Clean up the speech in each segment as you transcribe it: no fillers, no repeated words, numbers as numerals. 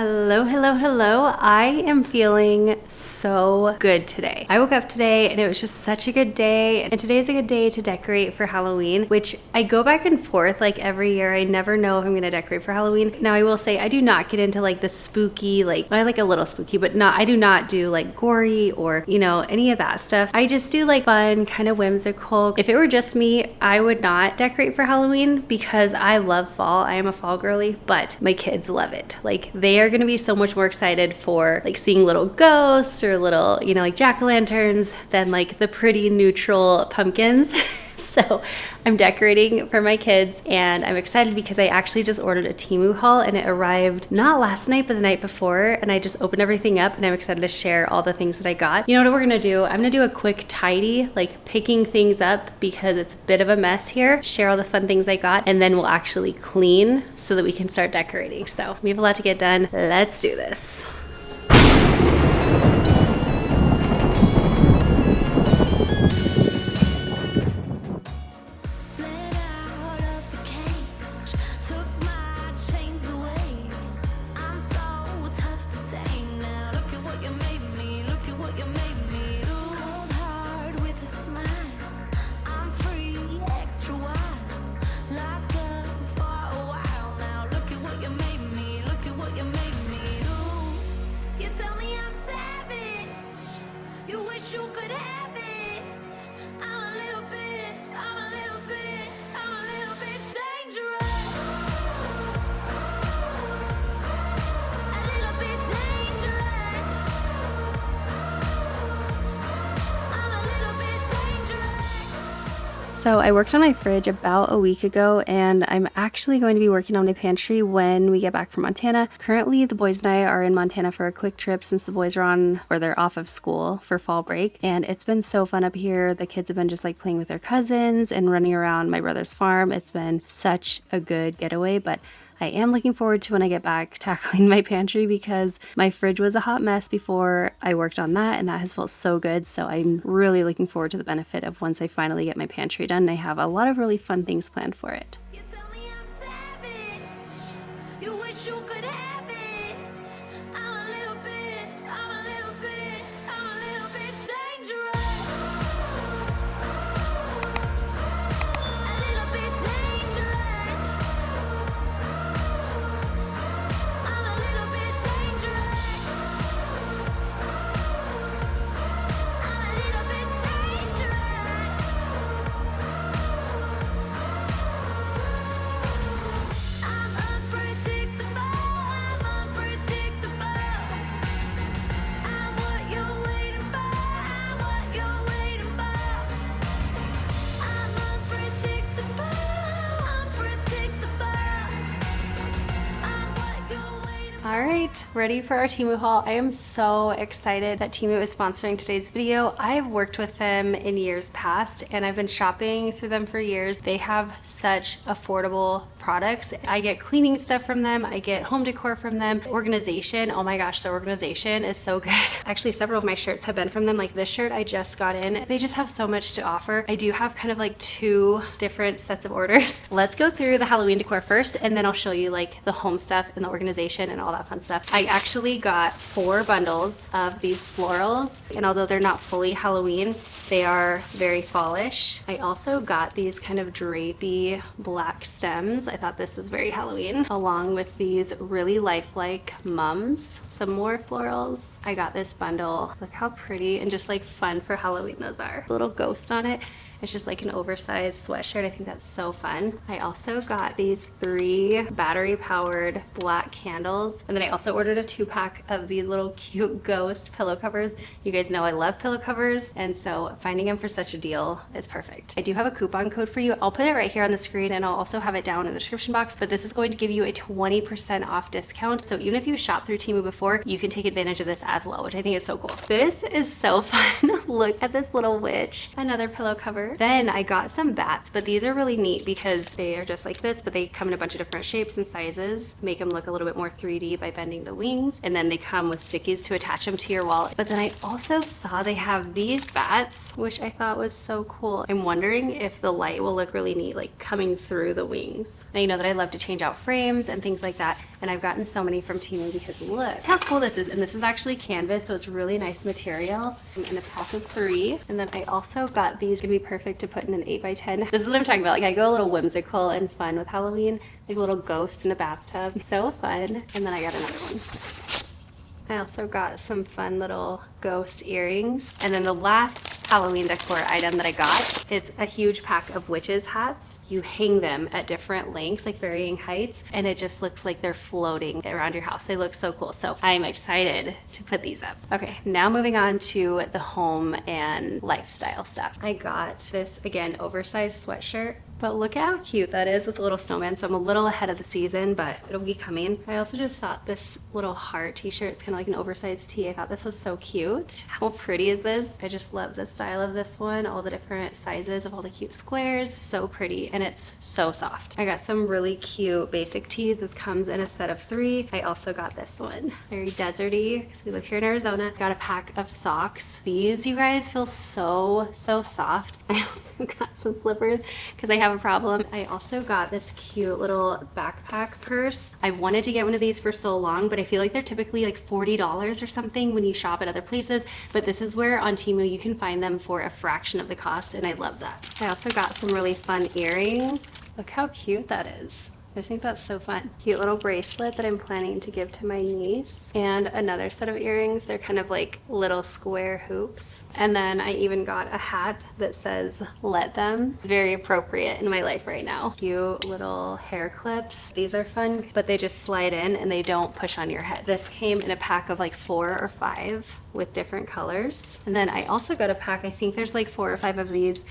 Hello, hello, hello. I am feeling so good today. I woke up today and it was just such a good day. And today's a good day to decorate for Halloween, which I go back and forth like every year. I never know if I'm gonna decorate for Halloween. Now I will say I do not get into like the spooky, like I like a little spooky, but I do not do like gory or, you know, any of that stuff. I just do like fun, kind of whimsical. If it were just me, I would not decorate for Halloween because I love fall. I am a fall girly, but my kids love it. Like they are gonna be so much more excited for like seeing little ghosts or little, you know, like jack-o'-lanterns than like the pretty neutral pumpkins. So I'm decorating for my kids and I'm excited because I actually just ordered a Temu haul and it arrived not last night but the night before, and I just opened everything up and I'm excited to share all the things that I got. You know what we're gonna do? I'm gonna do a quick tidy, like picking things up because it's a bit of a mess here, share all the fun things I got, and then we'll actually clean so that we can start decorating. So we have a lot to get done. Let's do this. So I worked on my fridge about a week ago and I'm actually going to be working on my pantry when we get back from Montana. Currently the boys and I are in Montana for a quick trip since the boys are they're off of school for fall break, and it's been so fun up here. The kids have been just like playing with their cousins and running around my brother's farm. It's been such a good getaway, but I am looking forward to when I get back tackling my pantry because my fridge was a hot mess before I worked on that, and that has felt so good. So I'm really looking forward to the benefit of once I finally get my pantry done. I have a lot of really fun things planned for it. All right, ready for our Temu haul. I am so excited that Temu is sponsoring today's video. I've worked with them in years past and I've been shopping through them for years. They have such affordable products. I get cleaning stuff from them. I get home decor from them. Organization, oh my gosh, their organization is so good. Actually, several of my shirts have been from them. Like this shirt I just got in. They just have so much to offer. I do have kind of like two different sets of orders. Let's go through the Halloween decor first and then I'll show you like the home stuff and the organization and all that fun stuff. I actually got 4 bundles of these florals, and although they're not fully Halloween, they are very fallish. I also got these kind of drapey black stems. I thought this was very Halloween, along with these really lifelike mums. Some more florals. I got this bundle. Look how pretty and just like fun for Halloween those are. A little ghost on it. It's just like an oversized sweatshirt. I think that's so fun. I also got these 3 battery powered black candles. And then I also ordered a 2-pack of these little cute ghost pillow covers. You guys know I love pillow covers, and so finding them for such a deal is perfect. I do have a coupon code for you. I'll put it right here on the screen and I'll also have it down in the description box, but this is going to give you a 20% off discount. So even if you shopped through Temu before, you can take advantage of this as well, which I think is so cool. This is so fun. Look at this little witch. Another pillow cover. Then I got some bats, but these are really neat because they are just like this, but they come in a bunch of different shapes and sizes, make them look a little bit more 3D by bending the wings, and then they come with stickies to attach them to your wall. But then I also saw they have these bats, which I thought was so cool. I'm wondering if the light will look really neat, like coming through the wings. Now you know that I love to change out frames and things like that. And I've gotten so many from Temu because look how cool this is. And this is actually canvas, so it's really nice material. I'm in a pack of 3. And then I also got these, gonna be perfect to put in an 8x10. This is what I'm talking about. Like I go a little whimsical and fun with Halloween, like a little ghost in a bathtub. So fun. And then I got another one. I also got some fun little ghost earrings. And then the last Halloween decor item that I got, it's a huge pack of witches hats. You hang them at different lengths, like varying heights, and it just looks like they're floating around your house. They look so cool. So I'm excited to put these up. Okay, now moving on to the home and lifestyle stuff. I got this, again, oversized sweatshirt. But look at how cute that is with a little snowman. So I'm a little ahead of the season, but it'll be coming. I also just thought this little heart t-shirt, it's kind of like an oversized tee. I thought this was so cute. How pretty is this? I just love the style of this one. All the different sizes of all the cute squares. So pretty, and it's so soft. I got some really cute basic tees. This comes in a set of 3. I also got this one. Very deserty, because we live here in Arizona. Got a pack of socks. These, you guys, feel so soft. I also got some slippers, because I have a problem. I also got this cute little backpack purse. I've wanted to get one of these for so long, but I feel like they're typically like $40 or something when you shop at other places. But this is where on Temu you can find them for a fraction of the cost, and I love that. I also got some really fun earrings. Look how cute that is. I think that's so fun. Cute little bracelet that I'm planning to give to my niece. And another set of earrings. They're kind of like little square hoops. And then I even got a hat that says, "Let them." It's very appropriate in my life right now. Cute little hair clips. These are fun, but they just slide in and they don't push on your head. This came in a pack of like 4 or 5 with different colors. And then I also got a pack, I think there's like 4 or 5 of these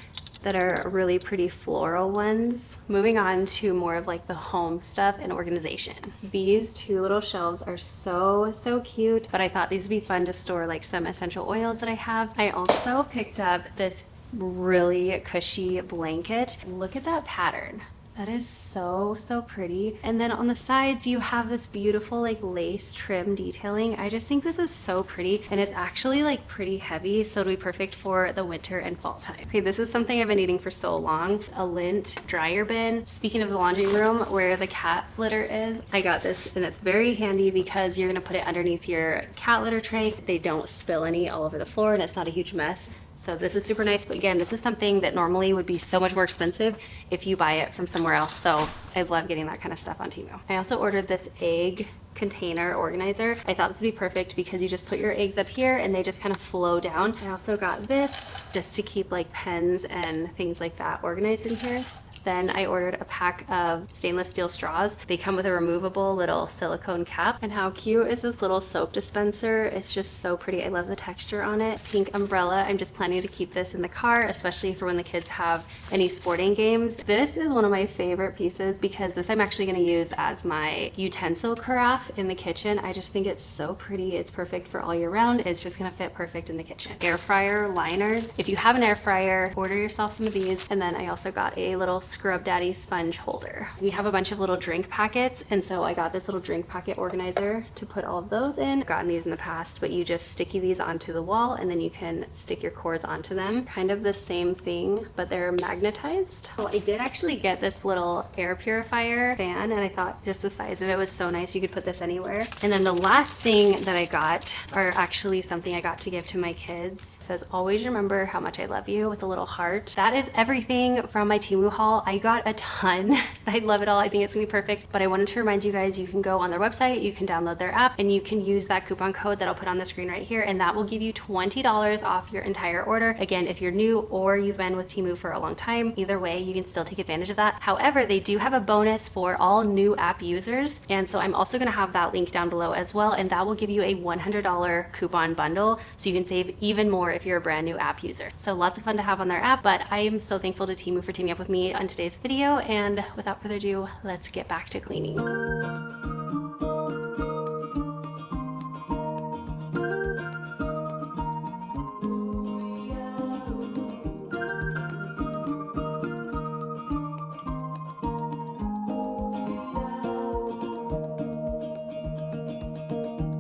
that are really pretty floral ones. Moving on to more of like the home stuff and organization. These 2 little shelves are so cute, but I thought these would be fun to store like some essential oils that I have. I also picked up this really cushy blanket. Look at that pattern. That is so pretty. And then on the sides, you have this beautiful like lace trim detailing. I just think this is so pretty, and it's actually like pretty heavy, so it'll be perfect for the winter and fall time. Okay, this is something I've been needing for so long, a lint dryer bin. Speaking of the laundry room where the cat litter is, I got this, and it's very handy because you're gonna put it underneath your cat litter tray. They don't spill any all over the floor, and it's not a huge mess. So this is super nice, but again, this is something that normally would be so much more expensive if you buy it from somewhere else. So I love getting that kind of stuff on Temu. I also ordered this egg container organizer. I thought this would be perfect because you just put your eggs up here and they just kind of flow down. I also got this just to keep like pens and things like that organized in here. Then I ordered a pack of stainless steel straws. They come with a removable little silicone cap. And how cute is this little soap dispenser? It's just so pretty. I love the texture on it. Pink umbrella. I'm just planning to keep this in the car, especially for when the kids have any sporting games. This is one of my favorite pieces because this I'm actually going to use as my utensil carafe in the kitchen. I just think it's so pretty. It's perfect for all year round. It's just going to fit perfect in the kitchen. Air fryer liners. If you have an air fryer, order yourself some of these. And then I also got a little Scrub Daddy sponge holder. We have a bunch of little drink packets, and so I got this little drink packet organizer to put all of those in. I've gotten these in the past, but you just sticky these onto the wall and then you can stick your cords onto them. Kind of the same thing, but they're magnetized. So I did actually get this little air purifier fan, and I thought just the size of it was so nice. You could put this anywhere. And then the last thing that I got are actually something I got to give to my kids. It says, "Always remember how much I love you," with a little heart. That is everything from my Temu haul. I got a ton. I love it all. I think it's gonna be perfect, but I wanted to remind you guys, you can go on their website, you can download their app, and you can use that coupon code that I'll put on the screen right here, and that will give you $20 off your entire order. Again, if you're new or you've been with Temu for a long time, either way, you can still take advantage of that. However, they do have a bonus for all new app users, and so I'm also gonna have that link down below as well, and that will give you a $100 coupon bundle, so you can save even more if you're a brand new app user. So lots of fun to have on their app, but I am so thankful to Temu for teaming up with me on today's video, and without further ado, let's get back to cleaning.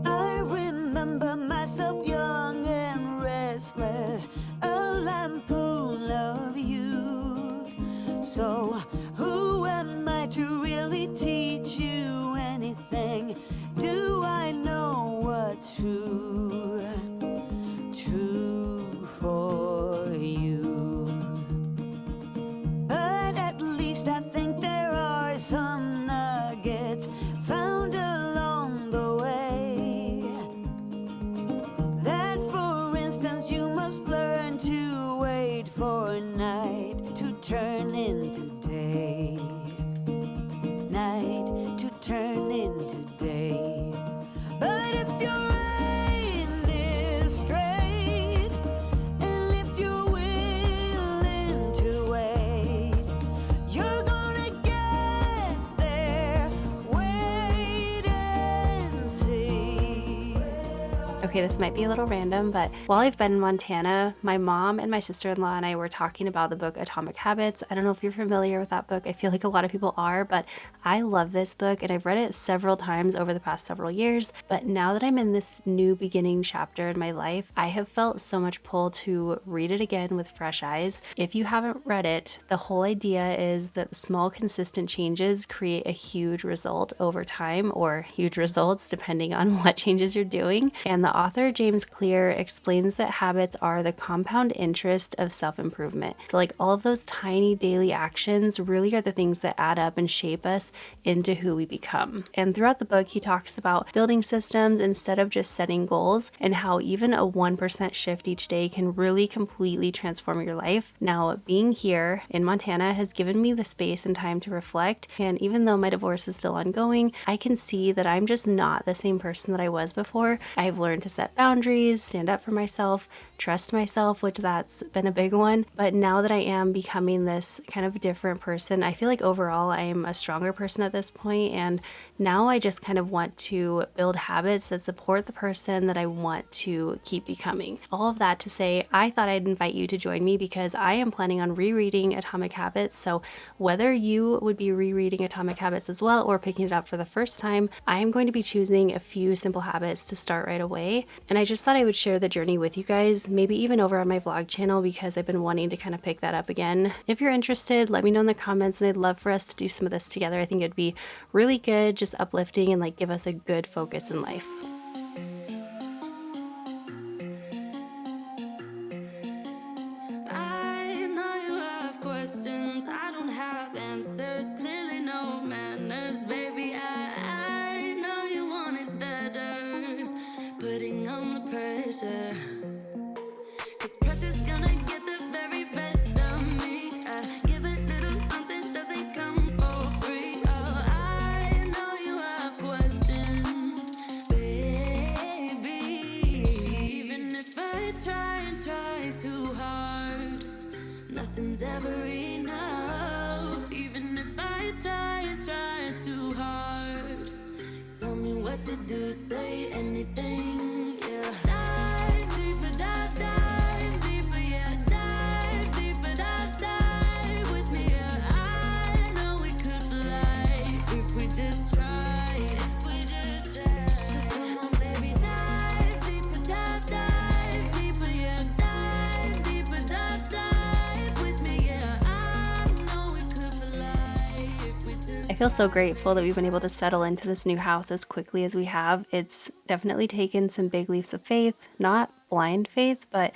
I remember myself young and restless, a lampoon of youth. So who am I to really teach you anything? to turn into day, night to turn into day. But if your aim is straight, and if you're willing to wait, you're gonna get there. Wait and see. Okay, this might be a little random, but while I've been in Montana, my mom and my sister-in-law and I were talking about the book Atomic Habits. I don't know if you're familiar with that book. I feel like a lot of people are, but I love this book and I've read it several times over the past several years. But now that I'm in this new beginning chapter in my life, I have felt so much pull to read it again with fresh eyes. If you haven't read it, the whole idea is that small consistent changes create a huge result over time, or huge results depending on what changes you're doing. And the author James Clear explains that habits are the compound interest of self-improvement. So like all of those tiny daily actions really are the things that add up and shape us into who we become. And throughout the book, he talks about building systems instead of just setting goals, and how even a 1% shift each day can really completely transform your life. Now, being here in Montana has given me the space and time to reflect. And even though my divorce is still ongoing, I can see that I'm just not the same person that I was before. I've learned to set boundaries, stand up for myself, trust myself, which that's been a big one. But now that I am becoming this kind of different person, I feel like overall I am a stronger person at this point. And now I just kind of want to build habits that support the person that I want to keep becoming. All of that to say, I thought I'd invite you to join me because I am planning on rereading Atomic Habits. So whether you would be rereading Atomic Habits as well or picking it up for the first time, I am going to be choosing a few simple habits to start right away. And I just thought I would share the journey with you guys, maybe even over on my vlog channel, because I've been wanting to kind of pick that up again. If you're interested, let me know in the comments, and I'd love for us to do some of this together. I think it'd be really good, just uplifting, and like give us a good focus in life. I know you have questions, I don't have answers, clearly no manners, baby. I know you want it better, putting on the pressure, 'cause pressure's gonna get the very best of me. I give a little something, doesn't come for free. Oh, I know you have questions, baby. Even if I try and try too hard, nothing's ever enough. Even if I try and try too hard, tell me what to do, say anything, yeah. Dive deeper, dive deeper, yeah. Dive deeper, dive with me, yeah. I know we could fly if we just try, if we just try. So come on, baby, dive deeper, dive deeper, yeah. Dive deeper, dive with me, yeah. I know we could fly if we just I feel so grateful that we've been able to settle into this new house as quickly as we have. It's definitely taken some big leaps of faith, not blind faith, but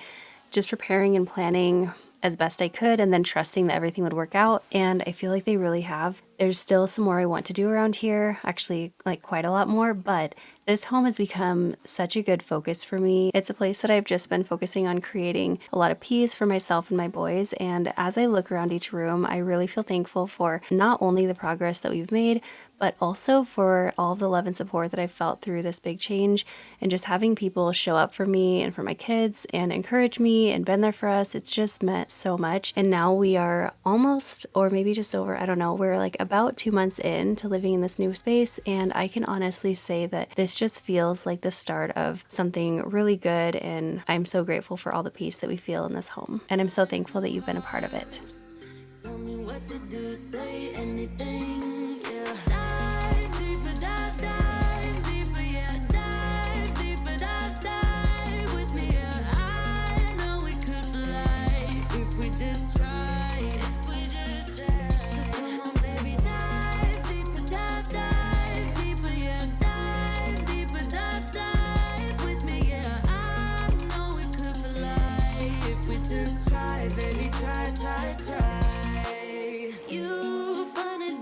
just preparing and planning as best I could and then trusting that everything would work out. And I feel like they really have. There's still some more I want to do around here, actually like quite a lot more, but this home has become such a good focus for me. It's a place that I've just been focusing on creating a lot of peace for myself and my boys. And as I look around each room, I really feel thankful for not only the progress that we've made, but also for all of the love and support that I've felt through this big change, and just having people show up for me and for my kids and encourage me and been there for us. It's just meant so much. And now we are almost, or maybe just over, I don't know, we're like about 2 months in to living in this new space. And I can honestly say that this just feels like the start of something really good. And I'm so grateful for all the peace that we feel in this home. And I'm so thankful that you've been a part of it. tell me what to do, say anything, yeah. Dive deeper, dive deeper, yeah. Dive deeper, dive with me, yeah. I know we could fly if we just try, if we just try. So come on, baby, dive deeper, dive deeper, yeah. Dive deeper, dive with me, yeah. I know we could fly if we just try, baby, try, try, try. You find it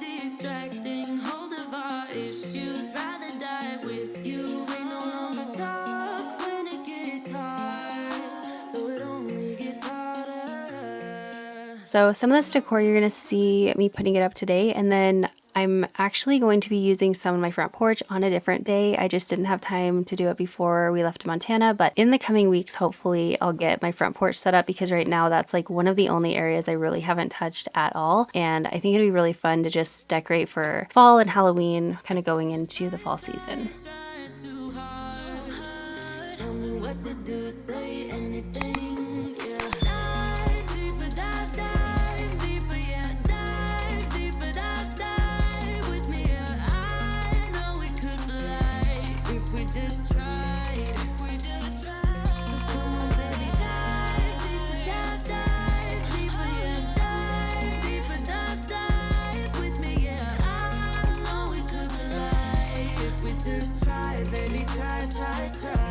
So some of this decor you're gonna see me putting it up today, and then I'm actually going to be using some of my front porch on a different day. I just didn't have time to do it before we left Montana, but in the coming weeks, hopefully I'll get my front porch set up, because right now that's like one of the only areas I really haven't touched at all. And I think it'd be really fun to just decorate for fall and Halloween, kind of going into the fall season. Tell me what to do, say anything, yeah. Dive deeper, dive deeper, yeah. Dive deeper, dive with me, yeah. I know we could fly if we just tried, if we just tried. So come on, baby, dive deeper, dive deeper, yeah. Dive deeper, dive with me, yeah. I know we could fly if we just try, baby, try, try, try.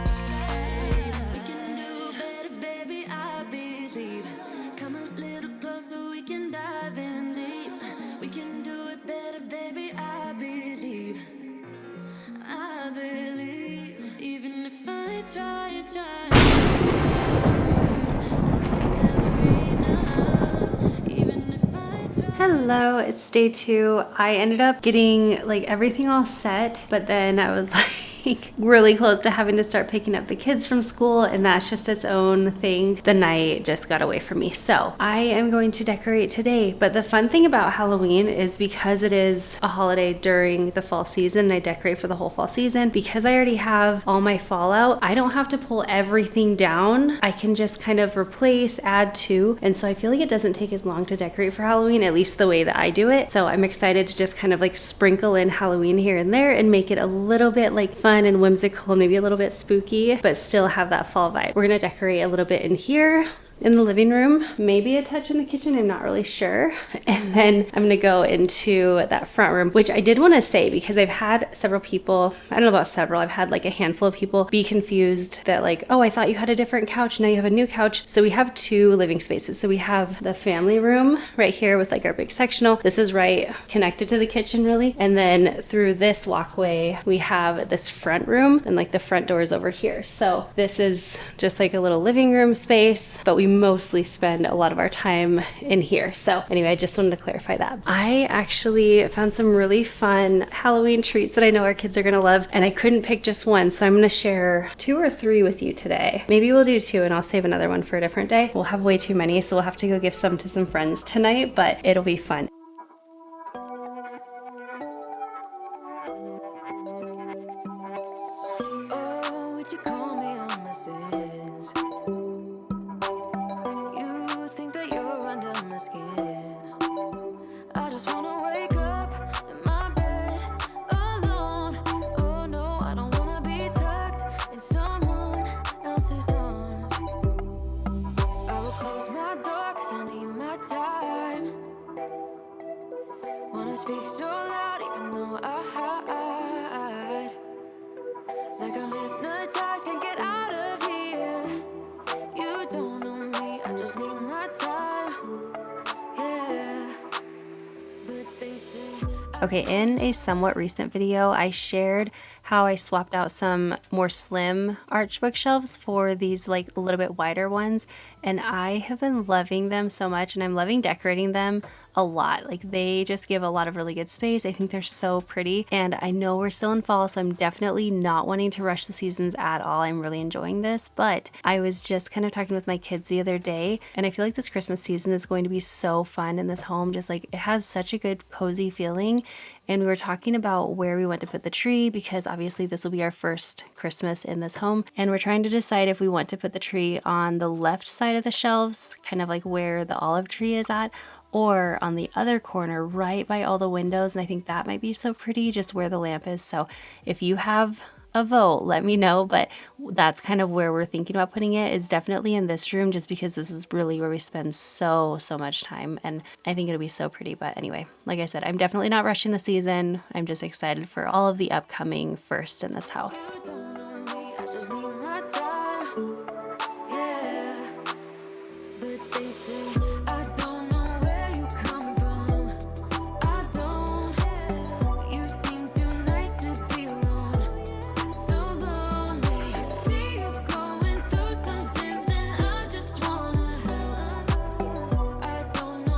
Hello, it's day 2. I ended up getting like everything all set, but then I was like really close to having to start picking up the kids from school, and that's just its own thing. The night just got away from me. So I am going to decorate today. But the fun thing about Halloween is because it is a holiday during the fall season, I decorate for the whole fall season. Because I already have all my fall out, I don't have to pull everything down. I can just kind of replace, add to. And so I feel like it doesn't take as long to decorate for Halloween, at least the way that I do it. So I'm excited to just kind of like sprinkle in Halloween here and there and make it a little bit like fun and whimsical, maybe a little bit spooky, but still have that fall vibe. We're gonna decorate a little bit in here, in the living room, maybe a touch in the kitchen, I'm not really sure. And then I'm gonna go into that front room, which I did want to say because I've had several people, I don't know about several, I've had like a handful of people be confused that like, oh, I thought you had a different couch, now you have a new couch. So we have 2 living spaces. So we have the family room right here with like our big sectional. This is right connected to the kitchen really. And then through this walkway, we have this front room, and like the front door is over here. So this is just like a little living room space, but we mostly spend a lot of our time in here. So anyway, I just wanted to clarify that. I actually found some really fun Halloween treats that I know our kids are gonna love, and I couldn't pick just one, so I'm gonna share 2 or 3 with you today. Maybe we'll do 2 and I'll save another one for a different day. We'll have way too many, so we'll have to go give some to some friends tonight, but it'll be fun. Oh, would you call me on my sins? You think that you're under my skin. I just wanna wake up in my bed alone. Oh no, I don't wanna be tucked in someone else's arms. I will close my door 'cause I need my time. Wanna speak so loud even though I hide. Like I'm hypnotized, can't get out of here. You don't know me, I just need my time. Yeah, but they say Okay, in a somewhat recent video, I shared how I swapped out some more slim arch bookshelves for these like a little bit wider ones, and I have been loving them so much, and I'm loving decorating them a lot. Like they just give a lot of really good space. I think they're so pretty, and I know we're still in fall, so I'm definitely not wanting to rush the seasons at all. I'm really enjoying this, but I was just kind of talking with my kids the other day, and I feel like this Christmas season is going to be so fun in this home. Just like it has such a good cozy feeling. And we were talking about where we want to put the tree, because obviously this will be our first Christmas in this home. And we're trying to decide if we want to put the tree on the left side of the shelves, kind of like where the olive tree is at, or on the other corner right by all the windows. And I think that might be so pretty, just where the lamp is. So if you have a vote, let me know, but that's kind of where we're thinking about putting it, is definitely in this room, just because this is really where we spend so much time, and I think it'll be so pretty. But anyway, like I said, I'm definitely not rushing the season. I'm just excited for all of the upcoming firsts in this house. you don't know me, I just need my time. Yeah, but they say I don't know where you come from. I don't. You seem too nice to be alone. So lonely. I see you going through some things, and I just wanna help. I don't know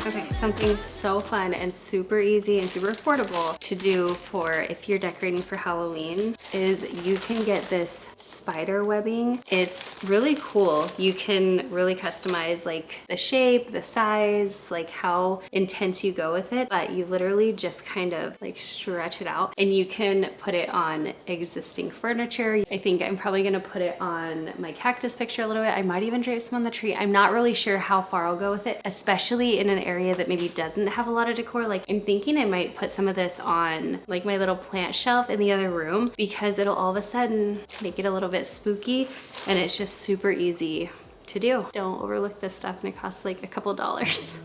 Okay, something so fun and super easy and super affordable to do for if you're decorating for Halloween is you can get this spider webbing. It's really cool. You can really customize like the shape, the size, like how intense you go with it, but you literally just kind of like stretch it out and you can put it on existing furniture. I think I'm probably gonna put it on my cactus picture a little bit. I might even drape some on the tree. I'm not really sure how far I'll go with it, especially in an area that maybe doesn't have a lot of decor. Like I'm thinking I might put some of this on like my little plant shelf in the other room because it'll all of a sudden make it a little bit spooky and it's just super easy to do. Don't overlook this stuff and it costs like a couple dollars.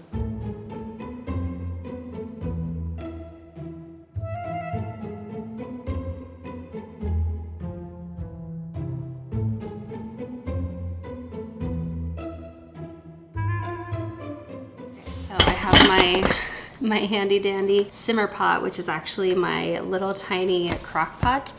So I have my handy dandy simmer pot, which is actually my little tiny crock pot.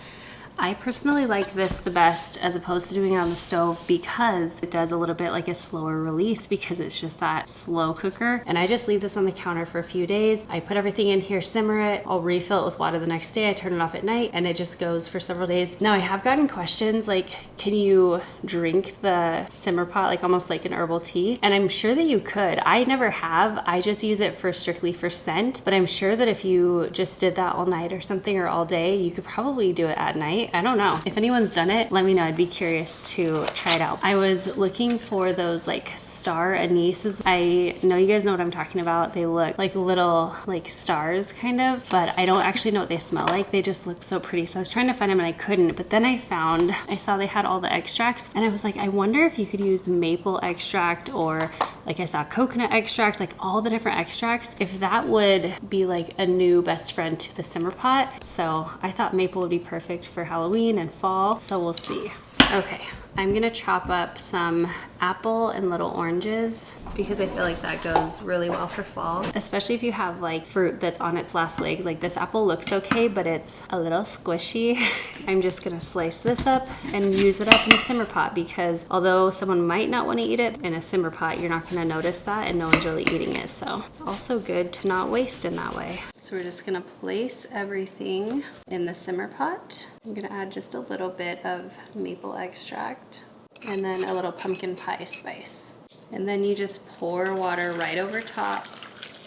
I personally like this the best as opposed to doing it on the stove because it does a little bit like a slower release because it's just that slow cooker. And I just leave this on the counter for a few days. I put everything in here, simmer it, I'll refill it with water the next day. I turn it off at night and it just goes for several days. Now I have gotten questions like, can you drink the simmer pot like almost like an herbal tea? And I'm sure that you could. I never have. I just use it for strictly for scent, but I'm sure that if you just did that all night or something or all day, you could probably do it at night. I don't know. If anyone's done it, let me know. I'd be curious to try it out. I was looking for those like star anise. I know you guys know what I'm talking about. They look like little like stars kind of, but I don't actually know what they smell like. They just look so pretty. So I was trying to find them and I couldn't, but then I saw they had all the extracts and I was like, I wonder if you could use maple extract or like I saw coconut extract, like all the different extracts, if that would be like a new best friend to the simmer pot. So I thought maple would be perfect for Halloween and fall, so we'll see. Okay, I'm gonna chop up some apple and little oranges because I feel like that goes really well for fall, especially if you have like fruit that's on its last legs. Like this apple looks okay, but it's a little squishy. I'm just gonna slice this up and use it up in the simmer pot because although someone might not want to eat it in a simmer pot, you're not gonna notice that and no one's really eating it. So it's also good to not waste in that way. So we're just gonna place everything in the simmer pot. I'm gonna add just a little bit of maple extract and then a little pumpkin pie spice. And then you just pour water right over top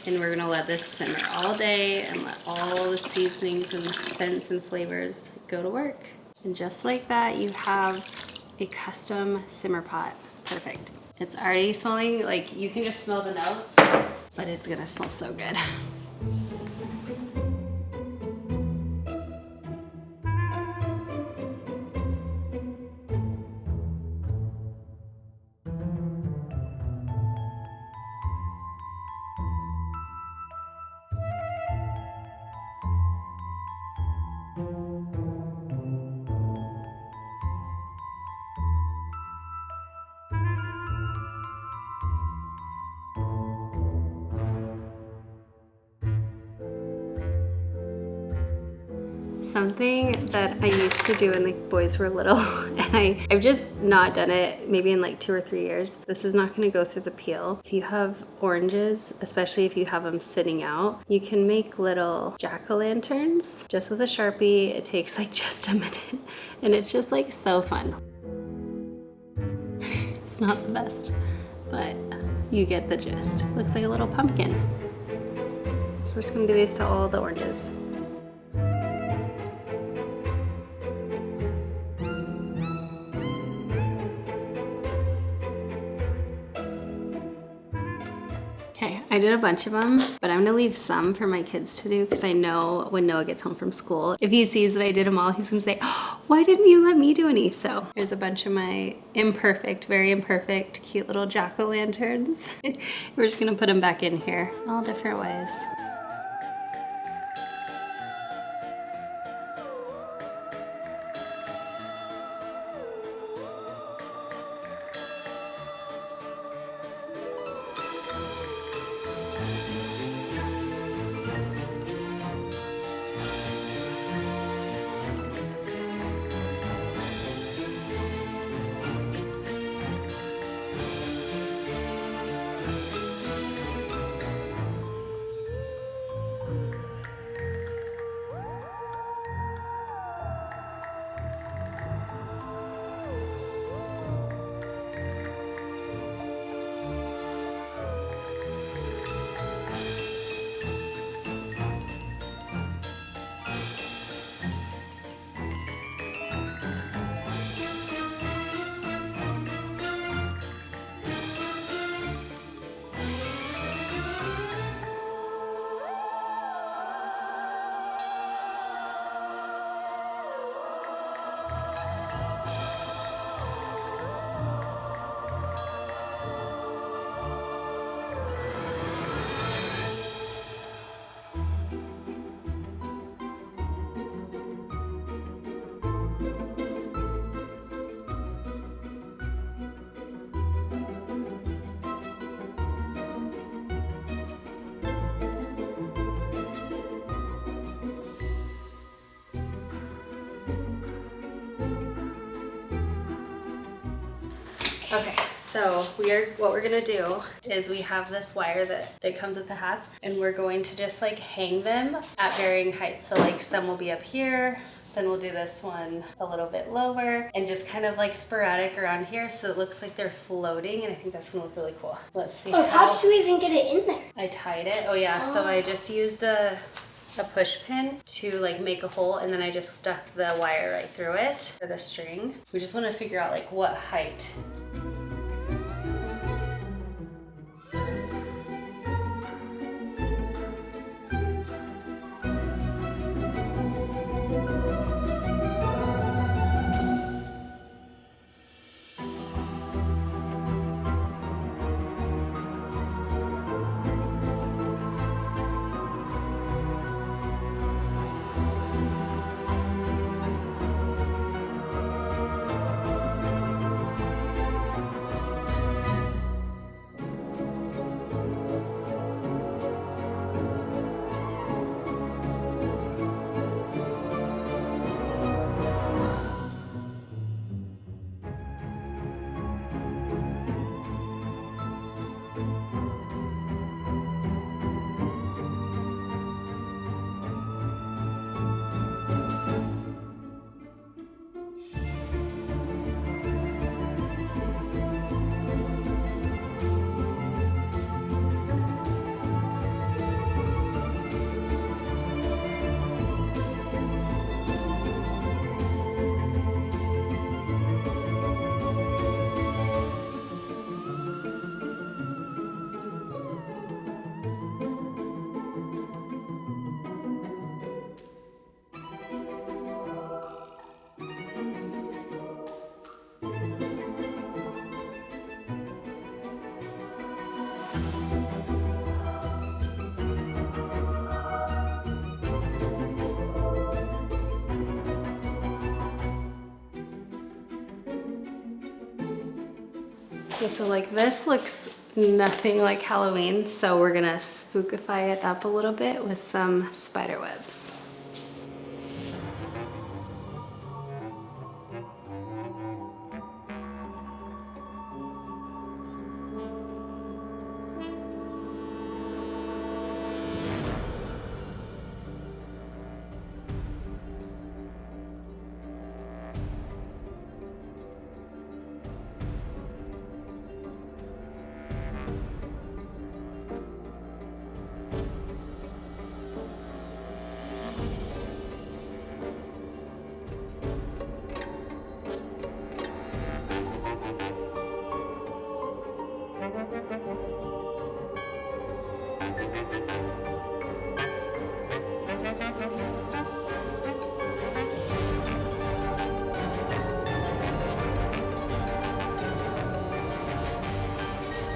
and we're gonna let this simmer all day and let all the seasonings and scents and flavors go to work. And just like that, you have a custom simmer pot. Perfect. It's already smelling like you can just smell the notes, but it's gonna smell so good. Something that I used to do when the boys were little, and I've just not done it maybe in like 2 or 3 years. This is not gonna go through the peel. If you have oranges, especially if you have them sitting out, you can make little jack-o'-lanterns just with a Sharpie. It takes like just a minute, and it's just like so fun. It's not the best, but you get the gist. Looks like a little pumpkin. So we're just gonna do these to all the oranges. Okay, I did a bunch of them, but I'm gonna leave some for my kids to do because I know when Noah gets home from school, if he sees that I did them all, he's gonna say, oh, why didn't you let me do any? So here's a bunch of my imperfect, very imperfect, cute little jack-o'-lanterns. We're just gonna put them back in here, all different ways. Okay, so what we're gonna do is we have this wire that comes with the hats, and we're going to just like hang them at varying heights. So like some will be up here, then we'll do this one a little bit lower, and just kind of like sporadic around here so it looks like they're floating, and I think that's gonna look really cool. Let's see. Oh, how did you even get it in there? I tied it. Oh yeah, so I just used a push pin to like make a hole, and then I just stuck the wire right through it for the string. We just want to figure out like what height. Okay, so like this looks nothing like Halloween, so we're gonna spookify it up a little bit with some spider webs.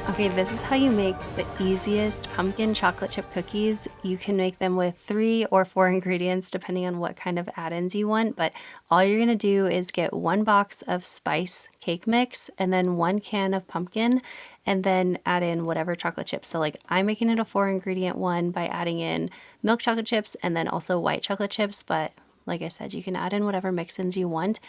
Okay, this is how you make the easiest pumpkin chocolate chip cookies. You can make them with 3 or 4 ingredients depending on what kind of add-ins you want, but all you're gonna do is get 1 box of spice cake mix and then 1 can of pumpkin, and then add in whatever chocolate chips. So like I'm making it a 4 ingredient one by adding in milk chocolate chips and then also white chocolate chips, but like I said, you can add in whatever mix-ins you want.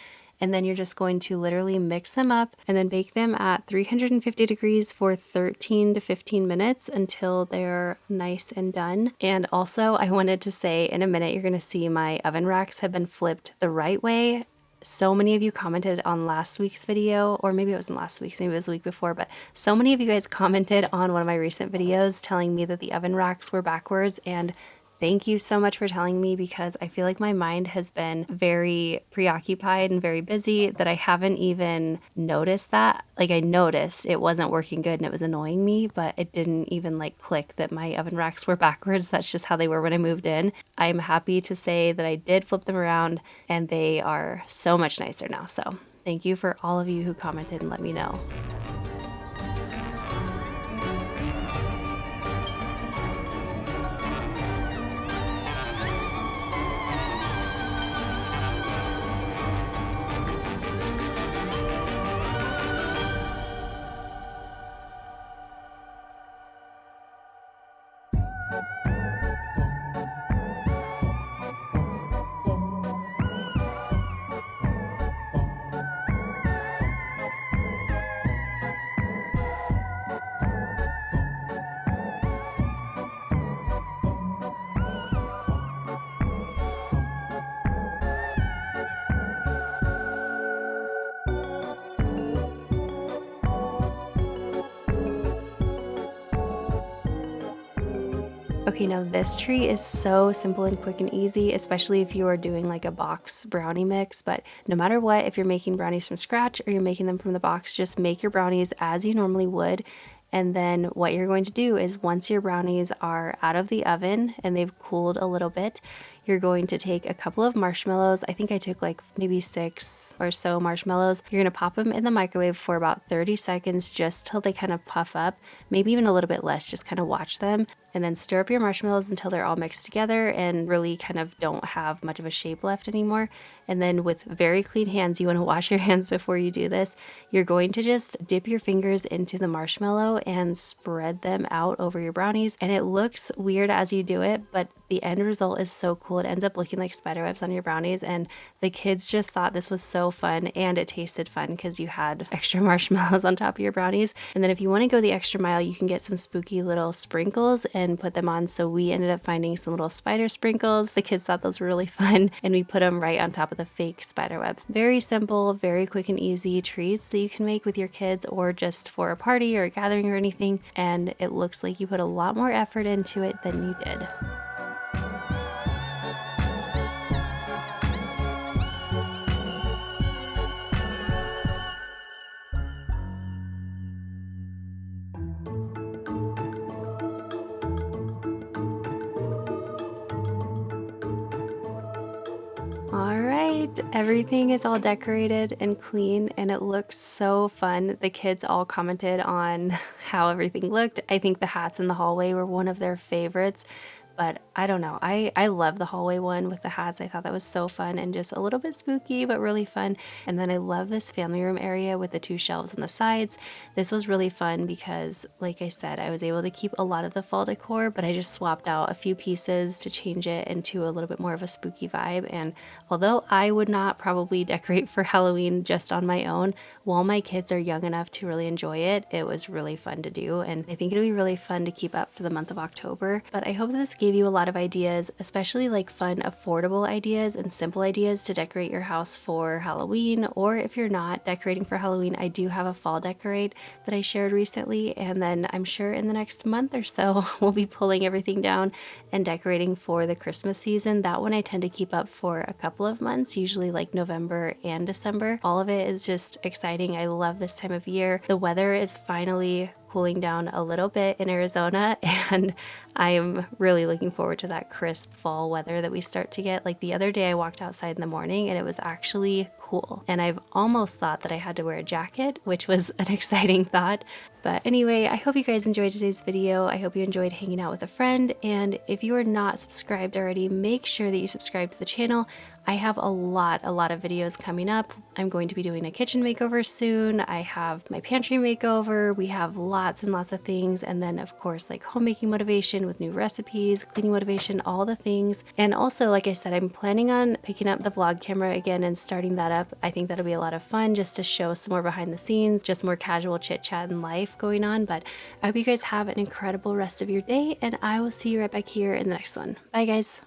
And then you're just going to literally mix them up and then bake them at 350 degrees for 13 to 15 minutes until they're nice and done. And also I wanted to say, in a minute you're going to see my oven racks have been flipped the right way. So many of you commented on last week's video, or maybe it wasn't last week's, maybe it was the week before, but so many of you guys commented on one of my recent videos telling me that the oven racks were backwards, and thank you so much for telling me, because I feel like my mind has been very preoccupied and very busy that I haven't even noticed that. Like I noticed it wasn't working good and it was annoying me, but it didn't even like click that my oven racks were backwards. That's just how they were when I moved in. I'm happy to say that I did flip them around and they are so much nicer now. So thank you for all of you who commented and let me know. Okay, now this treat is so simple and quick and easy, especially if you are doing like a box brownie mix. But no matter what, if you're making brownies from scratch or you're making them from the box, just make your brownies as you normally would. And then what you're going to do is once your brownies are out of the oven and they've cooled a little bit, you're going to take a couple of marshmallows. I think I took like maybe 6 or so marshmallows. You're going to pop them in the microwave for about 30 seconds just till they kind of puff up, maybe even a little bit less, just kind of watch them. And then stir up your marshmallows until they're all mixed together and really kind of don't have much of a shape left anymore. And then with very clean hands, you want to wash your hands before you do this. You're going to just dip your fingers into the marshmallow and spread them out over your brownies. And it looks weird as you do it, but the end result is so cool. It ends up looking like spider webs on your brownies, and the kids just thought this was so fun, and it tasted fun because you had extra marshmallows on top of your brownies. And then if you want to go the extra mile, you can get some spooky little sprinkles and put them on. So we ended up finding some little spider sprinkles. The kids thought those were really fun, and we put them right on top of the fake spider webs. Very simple, very quick and easy treats that you can make with your kids or just for a party or a gathering or anything. And it looks like you put a lot more effort into it than you did. All right, everything is all decorated and clean and it looks so fun. The kids all commented on how everything looked. I think the hats in the hallway were one of their favorites. But I don't know. I love the hallway one with the hats. I thought that was so fun and just a little bit spooky, but really fun. And then I love this family room area with the 2 shelves on the sides. This was really fun because, like I said, I was able to keep a lot of the fall decor, but I just swapped out a few pieces to change it into a little bit more of a spooky vibe. And although I would not probably decorate for Halloween just on my own, while my kids are young enough to really enjoy it, it was really fun to do. And I think it'll be really fun to keep up for the month of October. But I hope this gave you a lot of ideas, especially like fun, affordable ideas and simple ideas to decorate your house for Halloween. Or if you're not decorating for Halloween, I do have a fall decorate that I shared recently. And then I'm sure in the next month or so, we'll be pulling everything down and decorating for the Christmas season. That one I tend to keep up for a couple of months, usually like November and December. All of it is just exciting. I love this time of year. The weather is finally cooling down a little bit in Arizona, and I'm really looking forward to that crisp fall weather that we start to get. Like the other day I walked outside in the morning and it was actually cool, and I've almost thought that I had to wear a jacket, which was an exciting thought. But anyway, I hope you guys enjoyed today's video. I hope you enjoyed hanging out with a friend, and if you are not subscribed already, make sure that you subscribe to the channel. I have a lot of videos coming up. I'm going to be doing a kitchen makeover soon. I have my pantry makeover. We have lots and lots of things. And then of course, like homemaking motivation with new recipes, cleaning motivation, all the things. And also, like I said, I'm planning on picking up the vlog camera again and starting that up. I think that'll be a lot of fun just to show some more behind the scenes, just more casual chit chat and life going on. But I hope you guys have an incredible rest of your day, and I will see you right back here in the next one. Bye guys.